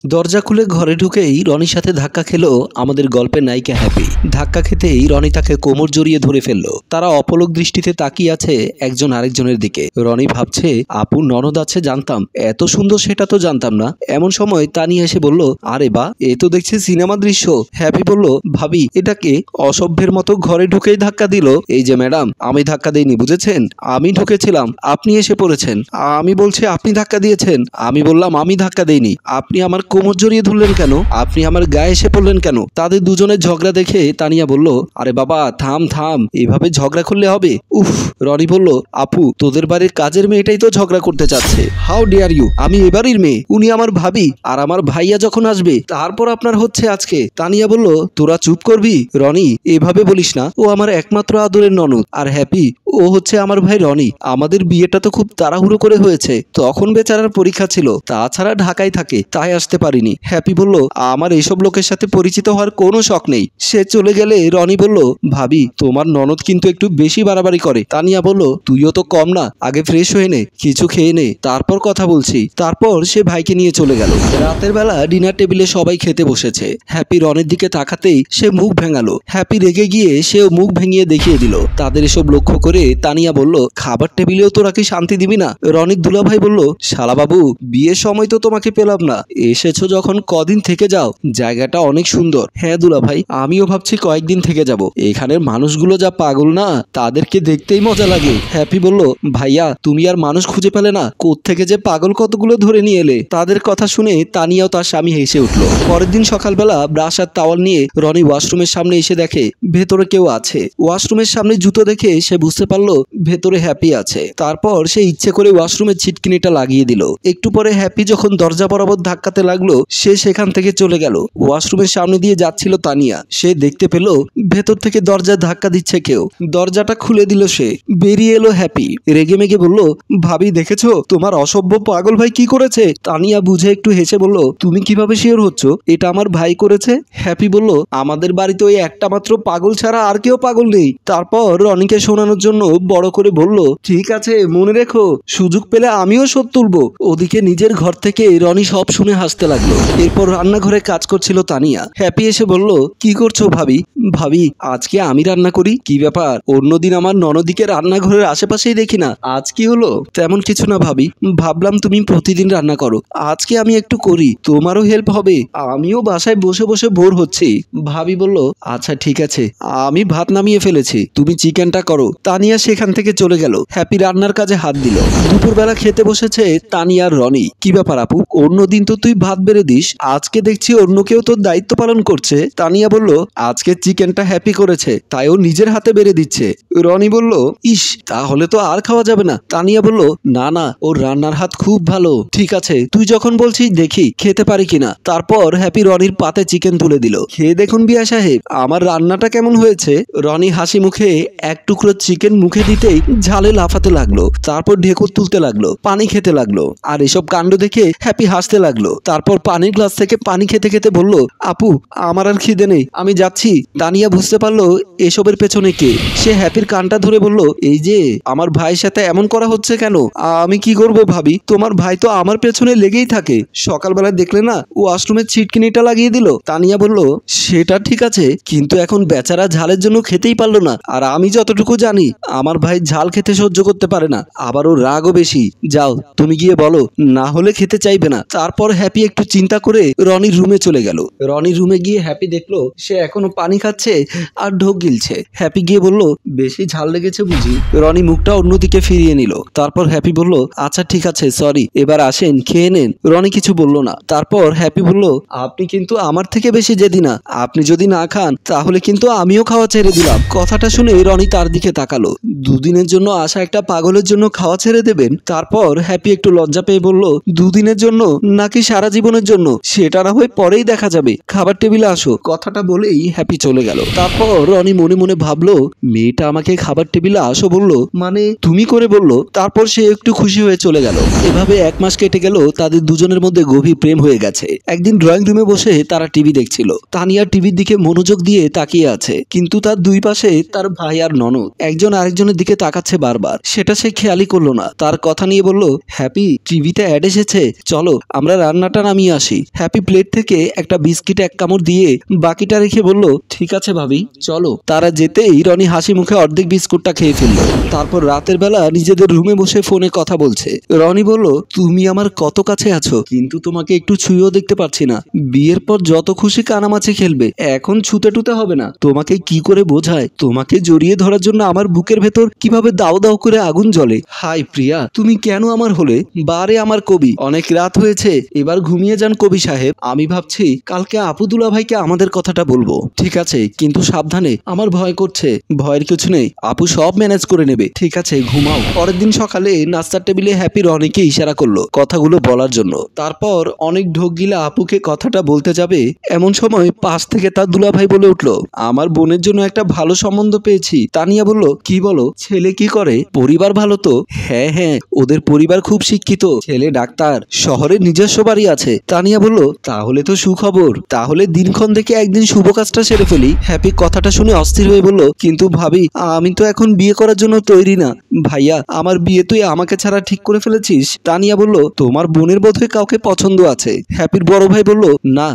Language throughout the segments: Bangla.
দরজা খুলে ঘরে ঢুকেই রনির সাথে ধাক্কা খেলো আমাদের গল্পের নায়িকা হ্যাপি। ধাক্কা খেতেই রনি তাকে কোমর জড়িয়ে ধরে ফেললো। তারা অপলক দৃষ্টিতে তাকিয়ে আছে একজন আরেকজনের দিকে। রনি ভাবছে, আপু ননদ আছে জানতাম, এত সুন্দর সেটা তো জানতাম না। এমন সময় তানিয়া এসে বলল, আরে বা, এ তো দেখছি সিনেমা দৃশ্য। হ্যাপি বলল, ভাবি এটাকে অসভ্যের মতো ঘরে ঢুকেই ধাক্কা দিল। এই যে ম্যাডাম, আমি ধাক্কা দেইনি, বুঝেছেন? আমি ঢুকেছিলাম, আপনি এসে পড়েছেন। আমি বলছি আপনি ধাক্কা দিয়েছেন। আমি বললাম আমি ধাক্কা দেইনি। আপনি আমার কোমর জড়িয়ে ধরলেন কেন? আপনি আমার গায়ে এসে পড়লেন কেন? তাদের দুজনের ঝগড়া দেখে তানিয়া বলল, আরে বাবা থাম থাম, এভাবে ঝগড়া করলে হবে? উফ। রনি বলল, আপু তোদের বাড়ির কাজের মেয়েটাই তো ঝগড়া করতে চাচ্ছে। How dare you? আমি এবারের মেয়ে, উনি আমার ভাবি, আর আমার ভাইয়া যখন আসবে তারপর আপনার হচ্ছে আজকে। তানিয়া বলল, তোরা চুপ করবি? রনি এভাবে বলিস না, ও আমার একমাত্র আদরের ননদ। আর হ্যাপি, ও হচ্ছে আমার ভাই রনি। আমাদের বিয়েটা তো খুব তাড়াহুড়ো করে হয়েছে, তখন বেচারার পরীক্ষা ছিল, তাছাড়া ঢাকায় থাকে, তাই আসতে পারিনি। হ্যাপি বলল, আমার এইসব লোকের সাথে পরিচিত হওয়ার কোনো শখ নেই। সে চলে গেলে রনি বলল, ভাবি তোমার ননদ কিন্তু একটু বেশি বাড়াবাড়ি করে। তানিয়া বলল, তুইও তো কম না, আগে ফ্রেশ হয়ে নে, কিছু খেয়ে নে, তারপর কথা বলছি। তারপর সে ভাইকে নিয়ে চলে গেল। রাতের বেলা ডিনার টেবিলে সবাই খেতে বসেছে। হ্যাপি রনির দিকে তাকাতেই সে মুখ ভেঙালো। হ্যাপি রেগে গিয়ে সেও মুখ ভেঙিয়ে দেখিয়ে দিল। তাদের এসব লক্ষ্য করে তানিয়া বলল, খাবার টেবিলেও তোরা কি শান্তি দিবি না? রনির দুলাভাই বলল, শালা বাবু, বিয়ের সময় তো তোমাকে পেলাম না, এসেছো যখন কদিন থেকে যাও, জায়গাটা অনেক সুন্দর। হ্যাঁ দুলাভাই, আমিও ভাবছি কয়েকদিন থেকে যাব। এখানের মানুষগুলো যা পাগল না, তাদেরকে দেখতেই মজা লাগে। হ্যাপি বলল, ভাইয়া তুমি আর মানুষ খুঁজে পেলে না, কোত্থেকে যে পাগল কতগুলো ধরে নিয়ে এলে। তাদের কথা শুনে তানিয়াও তার স্বামী হেসে উঠল। পরের দিন সকালবেলা ব্রাশ আর তাওয়াল নিয়ে রনি ওয়াশরুমের সামনে এসে দেখে ভেতরে কেউ আছে। ওয়াশরুমের সামনে জুতো দেখে সে বুঝতে পারলো ভেতরে হ্যাপি আছে। তারপর সে ইচ্ছে করে ওয়াশরুমের ছিটকিনিটা লাগিয়ে দিল। একটু পরে হ্যাপি যখন দরজা বরাবর ধাক্কাতে লাগলো, সে সেখান থেকে চলে গেল। ওয়াশরুমের সামনে দিয়ে যাচ্ছিল তানিয়া, সে দেখতে পেল ভেতর থেকে দরজা ধাক্কা দিচ্ছে কেউ। দরজাটা খুলে দিল সে। বেরিয়ে এলো হ্যাপি, রেগে মেগে বলল, ভাবি দেখেছো তোমার অসভ্য পাগল ভাই কি করেছে? তানিয়া বুঝে একটু হেসে বলল, তুমি কিভাবে শিওর হচ্ছ এটা আমার ভাই করেছে? হ্যাপি বলল, আমাদের বাড়িতে ওই একটা মাত্র পাগল ছাড়া আর কেউ পাগল নেই। তারপর রনিকে শোনানোর জন্য বড় করে বলল, ঠিক আছে মনে রেখো, সুযোগ পেলে আমিও শোধ তুলবো। ওদিকে নিজের ঘর থেকে রনি সব শুনে হাসতে লাগলো। এরপর রান্নাঘরে কাজ করছিল তানিয়া। হ্যাপি এসে বলল, কি করছো ভাবি? ভাবি আজকে আমি রান্না করি। কি ব্যাপার? অন্যদিন আমার ননদিকে রান্নাঘরের আশেপাশেই দেখি না, আজ কি হলো? তেমন কিছু না ভাবি, ভাবলাম তুমি প্রতিদিন রান্না করো, আজকে আমি একটু করি, তোমারও হেল্প হবে, আমিও বাসায় বসে বসে বোর হচ্ছি। ভাবি বলল, আচ্ছা ঠিক আছে, আমি ভাত নামিয়ে ফেলেছি, তুমি চিকেনটা করো। তানিয়া সেখান থেকে চলে গেল। হ্যাপি রান্নার কাজে হাত দিল। দুপুরবেলা খেতে বসেছে তানিয়া আর রনি। কি ব্যাপার আপু, অন্যদিন তো তুই ভাত বেড়ে দিস, আজকে দেখছি অন্য কেউ তোর দায়িত্ব পালন করছে। তানিয়া বলল, আজকে চিকেনটা হ্যাপি করেছে, তাই ও নিজের হাতে বেড়ে দিচ্ছে। রনি বলল, ইস তাহলে তো আর খাওয়া যাবে না। তানিয়া বলল, না না, ওর রান্নার হাত খুব ভালো। ঠিক আছে, তুই যখন বলছিস দেখি খেতে পারি কিনা। তারপর হ্যাপি রনির পাতে চিকেন তুলে দিল। খেয়ে দেখুন বিয়া সাহেব, আমার রান্নাটা কেমন হয়েছে। রনি হাসি মুখে এক টুকরো চিকেন মুখে দিতেই ঝালে লাফাতে লাগলো। তারপর ঢেকুর তুলতে লাগলো, পানি খেতে লাগলো। আর এসব কাণ্ড দেখে হ্যাপি হাসতে লাগলো। তারপর পানির গ্লাস থেকে পানি খেতে খেতে বলল, আপু আমার আর খিদে নেই, আমি যাচ্ছি। তানিয়া বুঝতে পারলো এসবের পেছনে কে। সে হ্যাপির কানটা ধরে বলল, এই যে আমার ভাইয়ের সাথে এমন করা হচ্ছে কেন? আমি কি করব ভাবি, তোমার ভাই তো আমার পেছনে লেগেই থাকে। সকালবেলা দেখলে না, ও ওয়াশরুমের ছিটকিনিটা লাগিয়ে দিল। তানিয়া বলল, সেটা ঠিক আছে, কিন্তু এখন বেচারা ঝালের জন্য খেতেই পারলো না। আর আমি যতটুকু জানি আমার ভাই ঝাল খেতে সহ্য করতে পারে না, আবার ওর রাগও বেশি। যাও তুমি গিয়ে বলো, না হলে খেতে চাইবে না। তারপর হ্যাপি একটু চিন্তা করে রনির রুমে চলে গেল। রনির রুমে গিয়ে হ্যাপি দেখলো সে এখনো পানি খাচ্ছে আর ঢোক গিলছে। হ্যাপি গিয়ে বলল, বেশি ঝাল লেগেছে বুঝি? রনি মুখটা অন্যদিকে ফিরিয়ে নিল। তারপর হ্যাপি বলল, আচ্ছা ঠিক আছে সরি, এবার আসেন খেয়ে নেন। রনি কিছু বলল না। তারপর হ্যাপি বলল, আপনি কিন্তু আমার থেকে বেশি জেদি না, আপনি যদি না খান তাহলে কিন্তু আমিও খাওয়া ছেড়ে দিলাম। কথাটা শুনে রনি তার দিকে তাকালো। দুদিনের জন্য আসা একটা পাগলের জন্য খাওয়া ছেড়ে দেবেন? তারপর হ্যাপি একটু লজ্জা পেয়ে বলল, দুদিনের জন্য নাকি সারা জীবনের জন্য সেটা না হয় পরেই দেখা যাবে, খাবার টেবিলে আসো। কথাটা বলেই হ্যাপি চলে গেল। তারপর রনি মনে মনে ভাবলো, মেয়েটা আমাকে খাবার টেবিলে আসো বললো, মানে তুমি করে বললো। তারপর সে একটু খুশি হয়ে চলে গেল। এভাবে এক মাস কেটে গেল। তাদের দুজনের মধ্যে গভীর প্রেম হয়ে গেছে। একদিন ড্রয়িং রুমে বসে তারা টিভি দেখছিল। তানিয়া টিভির দিকে মনোযোগ দিয়ে তাকিয়ে আছে, কিন্তু তার দুই পাশে তার ভাই আর ননদ। একজন আরেকজনের দিকে তাকাচ্ছে বারবার, সেটা সে খেয়ালই করলো না। তার কথা নিয়ে বলল, হ্যাপি টিভিতে অ্যাড এসেছে, চলো আমরা রান্নাটা নামিয়ে আসি। হ্যাপি প্লেট থেকে একটা বিস্কিট এক কামড় দিয়ে বাকিটা রেখে বলল, ঠিক আছে ভাবি চলো। তারা যেতেই রনি হাসি মুখে অর্ধেক বিস্কুটটা খেয়ে ফেলল। তারপর রাতের বেলা নিজেদের রুমে বসে ফোনে কথা বলছে। রনি বলল, তুমি আমার কত কাছে আছো, কিন্তু তোমাকে একটু ছুঁয়েও দেখতে পাচ্ছি না। বিয়ের পর যত খুশি কানামাছি খেলবে, এখন ছুতে টুতে হবে না। তোমাকে কি করে বোঝায়, তোমাকে জড়িয়ে ধরার জন্য আমার বুকের ভেতর কিভাবে দাও দাও করে আগুন জ্বলে। হাই প্রিয়া, তুমি কেন আমার হলে? বারে আমার কবি, অনেক রাত হয়েছে, এবার ঘুমিয়ে যান কবি সাহেব। আমি ভাবছি কালকে আপুদুলা ভাইকে আমাদের কথাটা বলবো। ঠিক আছে, কিন্তু সাবধানে, আমার ভয় করছে। ভয়ের কিছু নেই, আপু সব ম্যানেজ করে নেবে। ঠিক আছে, ঘুমাও। পরের দিন সকালে নাস্তার টেবিলে হ্যাপি রনিকে ইশারা করলো কথাগুলো বলার জন্য। তারপর অনেক ঢোক গিলা আপুকে কথাটা বলতে যাবে, এমন সময় পাশ থেকে তার দুলাভাই বলে উঠলো, আমার বোনের জন্য একটা ভালো সম্বন্ধ পেয়েছি। তানিয়া বলল, কি বলো, ছেলে কি করে? পরিবার ভালো তো? হ্যাঁ হ্যাঁ, ওদের পরিবার খুব শিক্ষিত, ছেলে ডাক্তার, শহরে নিজস্ব বাড়ি আছে। তানিয়া বলল, তাহলে তো সুখবর, তাহলে দিনক্ষণ দেখে একদিন শুভ কাজটা সেরে ফেলি। হ্যাপি কথাটা শুনে অস্থির হয়ে বলল, কিন্তু ভাবি আমি তো এখন বিয়ে করার জন্য তৈরি না। ভাইয়া, আমার বিয়ে তুই আমাকে ছাড়া ঠিক করে ফেলেছিস? তানিয়া বলল, তোমার বোনের বোধহয় কাউকে পছন্দ আছে। হ্যাপির বড় ভাই বলল, না,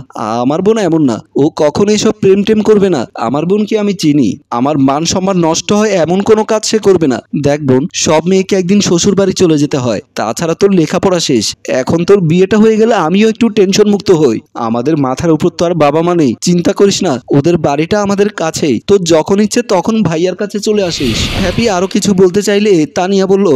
আমার বোন এমন না, ও কখনো এসব প্রেম টেম করবে না। আমার বোনকে আমি চিনি, আমার মান সম্মান নষ্ট হয় এমন কোনো কাজ সে করবে না। দেখ বোন, সব মেয়েকে একদিন শ্বশুর বাড়ি চলে যেতে হয়, তাছাড়া তোর লেখাপড়া শেষ, এখন তোর বিয়েটা হয়ে গেলে আমিও একটু টেনশন মুক্ত হই। আমাদের মাথার উপর তো আর বাবা মা নেই, চিন্তা করিস না, ওদের বাড়িটা আমাদের কাছেই, তোর যখন ইচ্ছে তখন ভাইয়ার কাছে চলে আসিস। হ্যাপি আরো কিছু বলতে চাইলে তানিয়া বলল,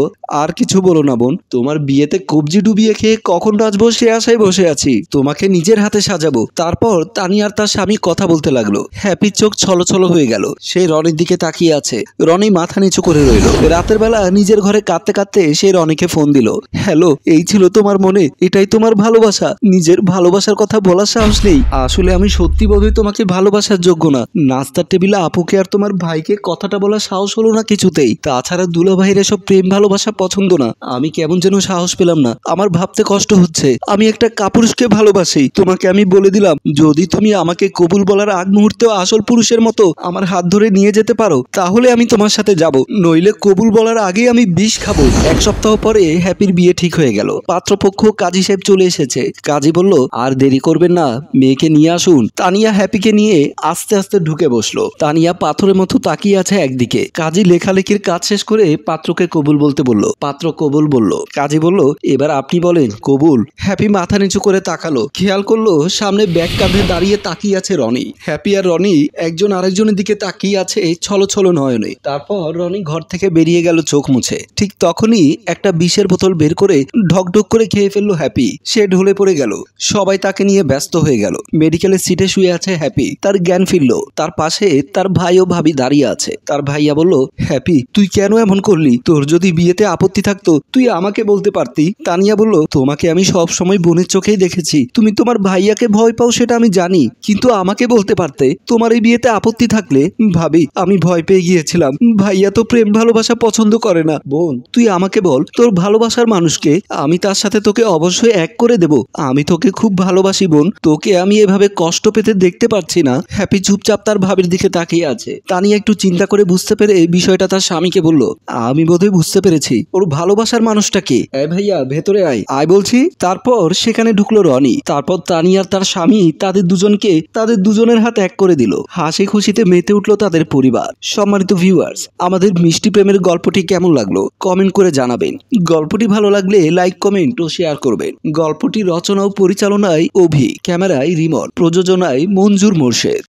আর কিছু বলো না বোন, তোমার বিয়েতে কবজি ডুবিয়ে খেয়ে কখন বাঁচবো সে আশায় বসে আছি, তোমাকে নিজের হাতে সাজাবো। তারপর তানিয়া আর তার স্বামী কথা বলতে লাগলো। হ্যাপির চোখ ছলছল হয়ে গেল, সে রনির দিকে তাকিয়ে আছে। রনি মাথা নিচু করে রইল। রাতের বেলা নিজের ঘরে কাঁদতে কাঁদতে সে রনিকে ফোন দিল। হ্যালো, এই ছিল তোমার মনে, এটাই তোমার ভালোবাসা? নিজের ভালোবাসার কথা বলার সাহস নেই? আসলে আমি সত্যি বোধহয় তোমাকে ভালোবাসার যোগ্য না। নাস্তার টেবিলে আপুকে আর তোমার ভাইকে কথাটা বলার সাহস হলো না কিছুতেই। তাছাড়া দুলা ভাইয়ের এসব প্রেম ভালোবাসা পছন্দ না। আমি কেমন যেন সাহস পেলাম না, আমার ভাবতে কষ্ট হচ্ছে। আমি একটা কাপুরুষকে ভালোবাসি। তোমাকে আমি বলে দিলাম, যদি তুমি আমাকে কবুল বলার আগ মুহূর্তেও আসল পুরুষের মতো আমার হাত ধরে নিয়ে যেতে পারো, তাহলে আমি তোমার সাথে যাব, নইলে কবুল বলার আগেই আমি বিষ খাবো। এক সপ্তাহ পরে হ্যাপির বিয়ে ঠিক হয়ে গেল। পাত্রপক্ষ কাজী সাহেব চলে এসেছে। কাজী বলল, আর দেরি করবেন না, মেয়েকে নিয়ে আসুন। তানিয়া হ্যাপিকে নিয়ে আস্তে আস্তে ঢুকে বসলো। তানিয়া পাথরের মতো তাকিয়ে আছে একদিকে। কাজী লেখালেখির কাজ শেষ করে পাত্রকে কবুল বলতে বলল। পাত্র কবুল বলল। কাজী বলল, এবার আপনি বলেন কবুল। হ্যাপি মাথা নিচু করে তাকালো, খেয়াল করলো সামনে ব্যাগ কাঁধে দাঁড়িয়ে তাকিয়ে আছে রনি। হ্যাপি আর রনি একজন আরেকজনের দিকে তাকিয়ে আছে ছলো ছলো নয়নে। তারপর রনি ঘর থেকে বেরিয়ে গেল চোখ মুছে। ঠিক তখনই একটা বিষের বোতল বের করে ঢকঢক করে খেয়ে ফেললো হ্যাপি। সে ঢলে পড়ে গেল। সবাই তাকে নিয়ে ব্যস্ত হয়ে গেল। মেডিকেলের সিটে শুয়ে আছে হ্যাপি। তার জ্ঞান ফিরল। তার পাশে তার ভাই ও ভাবি দাঁড়িয়ে আছে। তার ভাইয়া বলল, হ্যাপি তুই কেন এমন করলি? তোর যদি বিয়েতে আপত্তি থাকতো তুই আমাকে বলতে পারতি। তানিয়া বলল, তোমাকে আমি সব সময় বোনের চোখেই দেখেছি, তুমি তোমার ভাইয়াকে ভয় পাও সেটা আমি জানি, কিন্তু আমাকে বলতে পারতে তোমার এই বিয়েতে আপত্তি থাকলে। ভাবি, আমি ভয় পেয়ে গিয়েছিলাম, ভাইয়া তো প্রেম ভালোবাসা পছন্দ করে না। বোন, তুই আমাকে বল তোর ভালোবাসার মানুষকে, আমি তার সাথে তোকে অবশ্যই এক করে দেব। আমি তোকে খুব ভালোবাসি বোন, তোকে আমি এভাবে কষ্ট পেতে দেখতে পারছি না। হ্যাপি চুপচাপ তার ভাবির দিকে তাকিয়ে আছে। তানিয়া একটু চিন্তা করে বুঝতে পেরে এই বিষয়টা তার স্বামীকে বলল, আমি বোধহয় বুঝতে পেরেছি, ওর ভালোবাসার মানুষটা কে। ভাইয়া ভেতরে আয় আয় বলছি। তারপর সেখানে ঢুকলো রনি। তারপর তানিয়ার তার স্বামী তাদের দুজনকে তাদের দুজনের হাত এক করে দিল। হাসি খুশিতে মেতে উঠলো তাদের পরিবার। সম্মানিত ভিউয়ার্স, আমাদের মিষ্টি প্রেমের গল্পটি কেমন লাগলো কমেন্ট করে জানাবেন। গল্পটি ভালো লাগলে লাইক কমেন্ট ও শেয়ার করবেন। গল্পটি রচনা ও পরিচালনায় অভি, ক্যামেরায় রিমন, প্রযোজনায় মঞ্জুর মোর্শেদ।